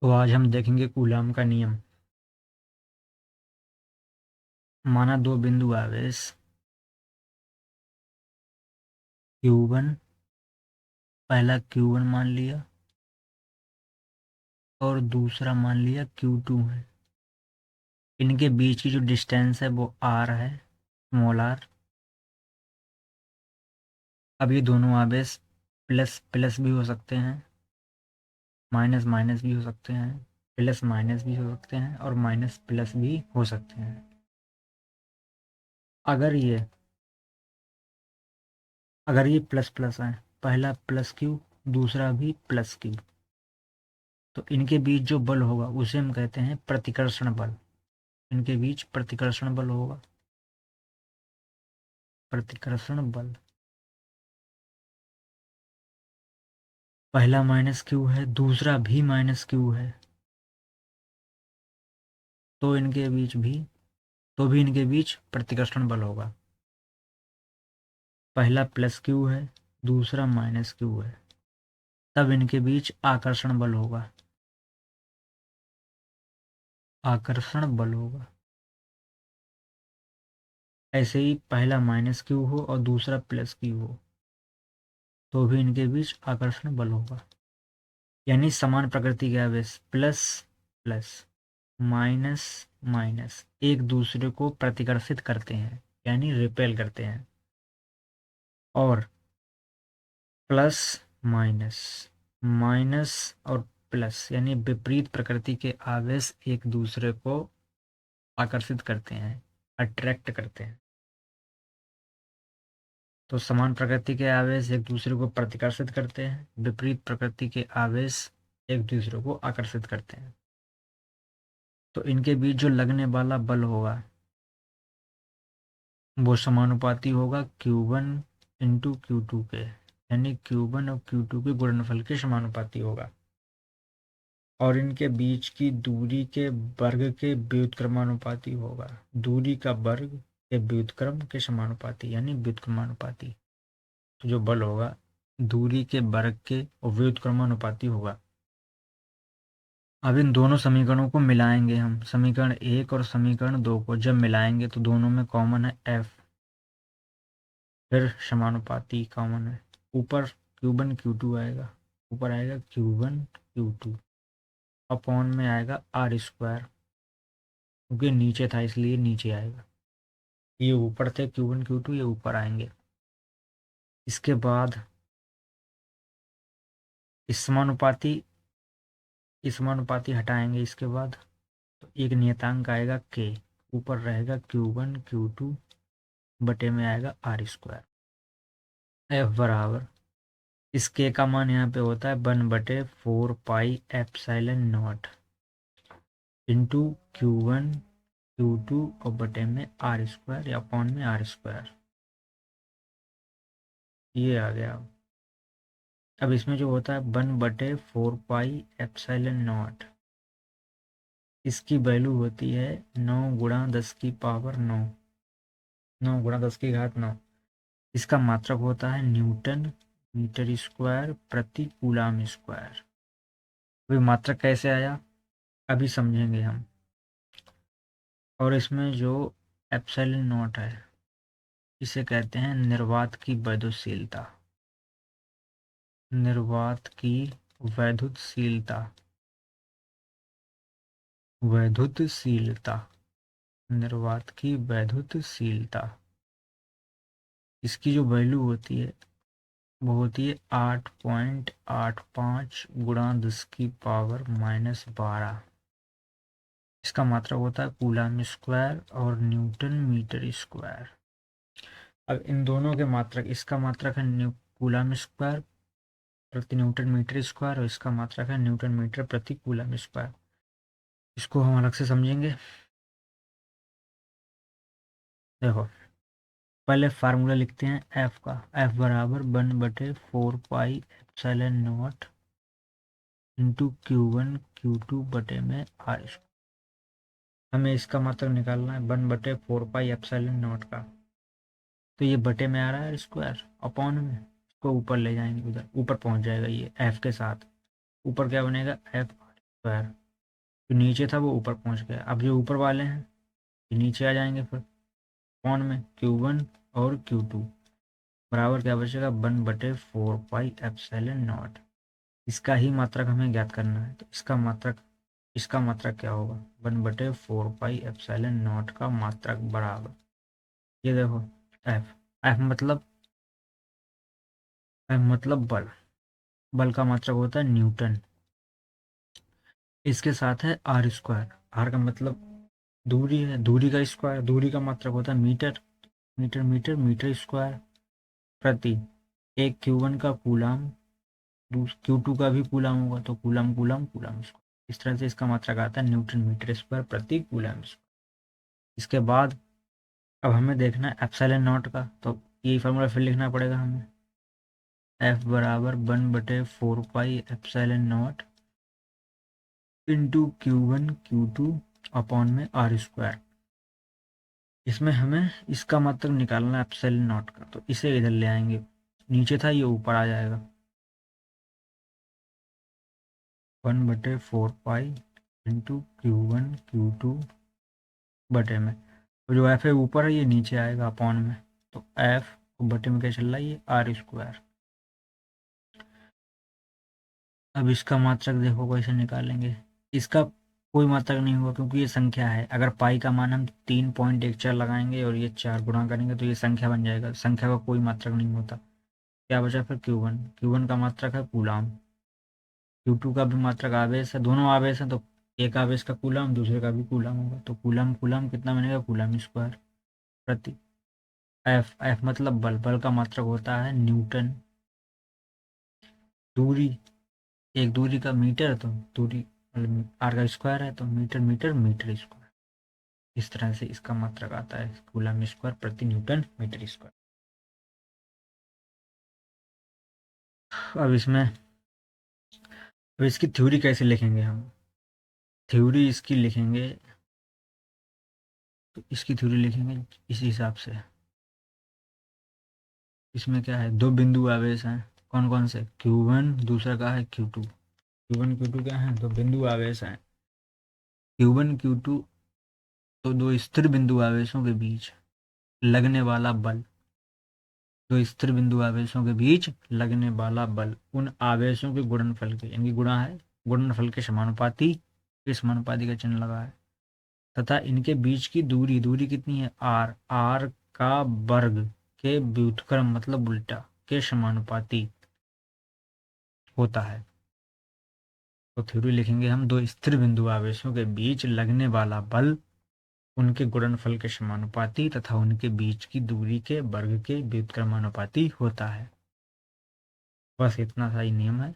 तो आज हम देखेंगे कूलाम का नियम। माना दो बिंदु आवेश Q1, पहला Q1 मान लिया और दूसरा मान लिया Q2 है। इनके बीच की जो डिस्टेंस है वो R है, स्मॉल r। अब ये दोनों आवेश प्लस प्लस भी हो सकते हैं, माइनस माइनस भी हो सकते हैं, प्लस माइनस भी हो सकते हैं और माइनस प्लस भी हो सकते हैं। अगर ये अगर ये प्लस प्लस है, पहला प्लस Q, दूसरा भी प्लस Q, तो इनके बीच जो बल होगा उसे हम कहते हैं प्रतिकर्षण बल। इनके बीच प्रतिकर्षण बल होगा, प्रतिकर्षण बल। पहला माइनस Q है, दूसरा भी माइनस Q है, तो इनके बीच भी तो भी इनके बीच प्रतिकर्षण बल होगा। पहला प्लस Q है, दूसरा माइनस Q है, तब इनके बीच आकर्षण बल होगा, आकर्षण बल होगा। ऐसे ही पहला माइनस Q हो और दूसरा प्लस Q हो, तो भी इनके बीच आकर्षण बल होगा। यानी समान प्रकृति के आवेश प्लस प्लस माइनस माइनस एक दूसरे को प्रतिकर्षित करते हैं, यानी रिपेल करते हैं। और प्लस माइनस माइनस और प्लस यानी विपरीत प्रकृति के आवेश एक दूसरे को आकर्षित करते हैं, अट्रैक्ट करते हैं। तो समान प्रकृति के आवेश एक दूसरे को प्रतिकर्षित करते हैं, विपरीत प्रकृति के आवेश एक दूसरे को आकर्षित करते हैं। तो इनके बीच जो लगने वाला बल होगा वो समानुपाती होगा Q1 इंटू Q2 के, यानी Q1 और Q2 के गुणनफल के समानुपाती होगा। और इनके बीच की दूरी के वर्ग के व्युत्क्रमानुपाती होगा, दूरी का वर्ग के व्युत्क्रम के समानुपाती, यानी व्युत्क्रमानुपाती। तो जो बल होगा दूरी के वर्ग के और व्युत्क्रमानुपाती होगा। अब इन दोनों समीकरणों को मिलाएंगे हम, समीकरण 1 और समीकरण 2 को जब मिलाएंगे तो दोनों में कॉमन है F, फिर समानुपाती कॉमन है। ऊपर Q1 Q2 आएगा, ऊपर आएगा Q1 Q2, अपॉन में आएगा R स्क्वायर, क्योंकि नीचे था इसलिए नीचे आएगा। ये ऊपर थे Q1 Q2, ये ऊपर आएंगे। इसके बाद इस समानुपाती इस समानुपाती हटाएंगे। इसके बाद तो एक नियतांक आएगा K, ऊपर रहेगा Q1 Q2, बटे में आएगा R स्क्वायर। F बराबर इस K का मान यहाँ पे होता है 1/4 pi epsilon not into Q1 Q2 और बटे में R स्क्वायर या अपॉन में R स्क्वायर। ये आ गया। अब इसमें जो होता है 1/4 पाई एप्सिलॉन नॉट, इसकी वैल्यू होती है 9 गुणा 10 की पावर 9, 9 गुणा 10 की घात 9। इसका मात्रक होता है न्यूटन मीटर स्क्वायर प्रति कूलाम स्क्वायर। अभी मात्रक कैसे आया अभी समझेंगे हम। और इसमें जो एप्सिलॉन नॉट है इसे कहते हैं निर्वात की वैद्युतशीलता, निर्वात की वैद्युतशीलता, वैद्युतशीलता, निर्वात की वैद्युतशीलता। इसकी जो वैल्यू होती है वो होती है 8.85 गुणा 10 की पावर -12। इसका मात्रक होता है कूलाम स्क्वायर और न्यूटन मीटर स्क्वायर। अब इन दोनों के मात्रक, इसका मात्रक है कूलाम स्क्वायर प्रति न्यूटन मीटर स्क्वायर और इसका मात्रक है न्यूटन मीटर प्रति कूलम स्क्वायर। इसको हम अलग से समझेंगे। देखो पहले फार्मूला लिखते हैं एफ का। एफ बराबर 1/4 pi epsilon not into Q1 Q2 बटे में R। हमें इसका मात्रक निकालना है 1/4 पाई एप्सिलॉन नॉट का, तो ये बटे में आ रहा है स्क्वायर, अपॉन में इसको ऊपर ले जाएंगे, उधर ऊपर पहुंच जाएगा ये एफ के साथ। ऊपर क्या बनेगा F स्क्वायर। जो नीचे था वो ऊपर पहुंच गया। अब जो ऊपर वाले हैं ये नीचे आ जाएंगे फिर कौन में, Q1 और Q2 बराबर क्या बचेगा 1/4 पाई एप्सिलॉन नॉट। इसका ही मात्रक हमें ज्ञात करना है, तो इसका मात्रक क्या होगा 1/4 पाई एप्सिलॉन नॉट का मात्रक बराबर, ये देखो एफ। एफ मतलब बल। बल का मात्रक होता है न्यूटन। इसके साथ है आर स्क्वायर। आर का मतलब दूरी है, दूरी का स्क्वायर, दूरी का मात्रक होता है metre. Metre metre metre square प्रति। एक Q1 का कूलाम, Q2 का भी कूलाम होगा तो कूलाम कूलाम कूलाम स्क्वायर। इस तरह से इसका मात्रक आता है न्यूटन मीटर स्क्वायर प्रति कूलाम स्क्वायर। इसके बाद अब हमें देखना है एप्सिलॉन नॉट का, तो यही फार्मूला फिर लिखना पड़ेगा हमें। एफ बराबर 1/4 pi epsilon not into Q1 Q2 upon में आर स्क्वायर। इसमें हमें इसका मात्रक निकालना है एप्सिलॉन नॉट का, तो इसे इधर ले आएंगे, नीचे था ये ऊपर आ जाएगा 1/4 पाई इंटू Q1 Q2 बटे में। तो जो एफ है ऊपर है ये नीचे आएगा अपॉन में, तो एफ बटे में क्या चल रहा है ये आर स्क्वायर। अब इसका मात्रक देखो कैसे निकालेंगे। इसका कोई मात्रक नहीं होगा क्योंकि ये संख्या है। अगर पाई का मान हम 3.14 लगाएंगे और ये 4 गुणा करेंगे तो ये संख्या बन जाएगा। संख्या का कोई मात्रक नहीं होता। क्या बचा फिर Q1 का मात्रक है कूलाम। Q2 का भी मात्रक आवेश है, दोनों आवेश हैं तो एक आवेश का कूलाम दूसरे का भी कूलाम होगा, तो कूलाम कूलाम कितना बनेगा कूलाम स्क्वायर प्रति। एफ मतलब बल। बल का मात्रक होता है न्यूटन। दूरी, एक दूरी का मीटर, तो दूरी मतलब आर का स्क्वायर है तो मीटर मीटर मीटर स्क्वायर। इस तरह से इसका मात्रक आता है कूलम स्क्वायर प्रति न्यूटन मीटर स्क्वायर। अब इसकी थ्योरी कैसे लिखेंगे हम। थ्योरी इसकी लिखेंगे, तो इसकी थ्योरी लिखेंगे इस हिसाब से। इसमें क्या है, दो बिंदु आवेश हैं। कौन कौन से, Q1 दूसरा का है Q2। Q1 Q2 क्या है, दो बिंदु आवेश हैं। Q1 Q2 तो दो स्थिर बिंदु आवेशों के बीच लगने वाला बल। दो स्थिर बिंदु आवेशों के बीच लगने वाला बल उन आवेशों के गुणनफल के, इनकी गुणा है, गुणनफल के समानुपाती। इस समानुपाती का चिन्ह लगा है। तथा इनके बीच की दूरी, दूरी कितनी है आर, आर का वर्ग के व्युत्क्रम मतलब उल्टा के समानुपाती होता है। तो थ्योरी लिखेंगे हम, दो स्थिर बिंदु आवेशों के बीच लगने वाला बल उनके गुणनफल के समानुपाती तथा उनके बीच की दूरी के वर्ग के व्युत्क्रमानुपाती होता है। बस इतना सा ही नियम है।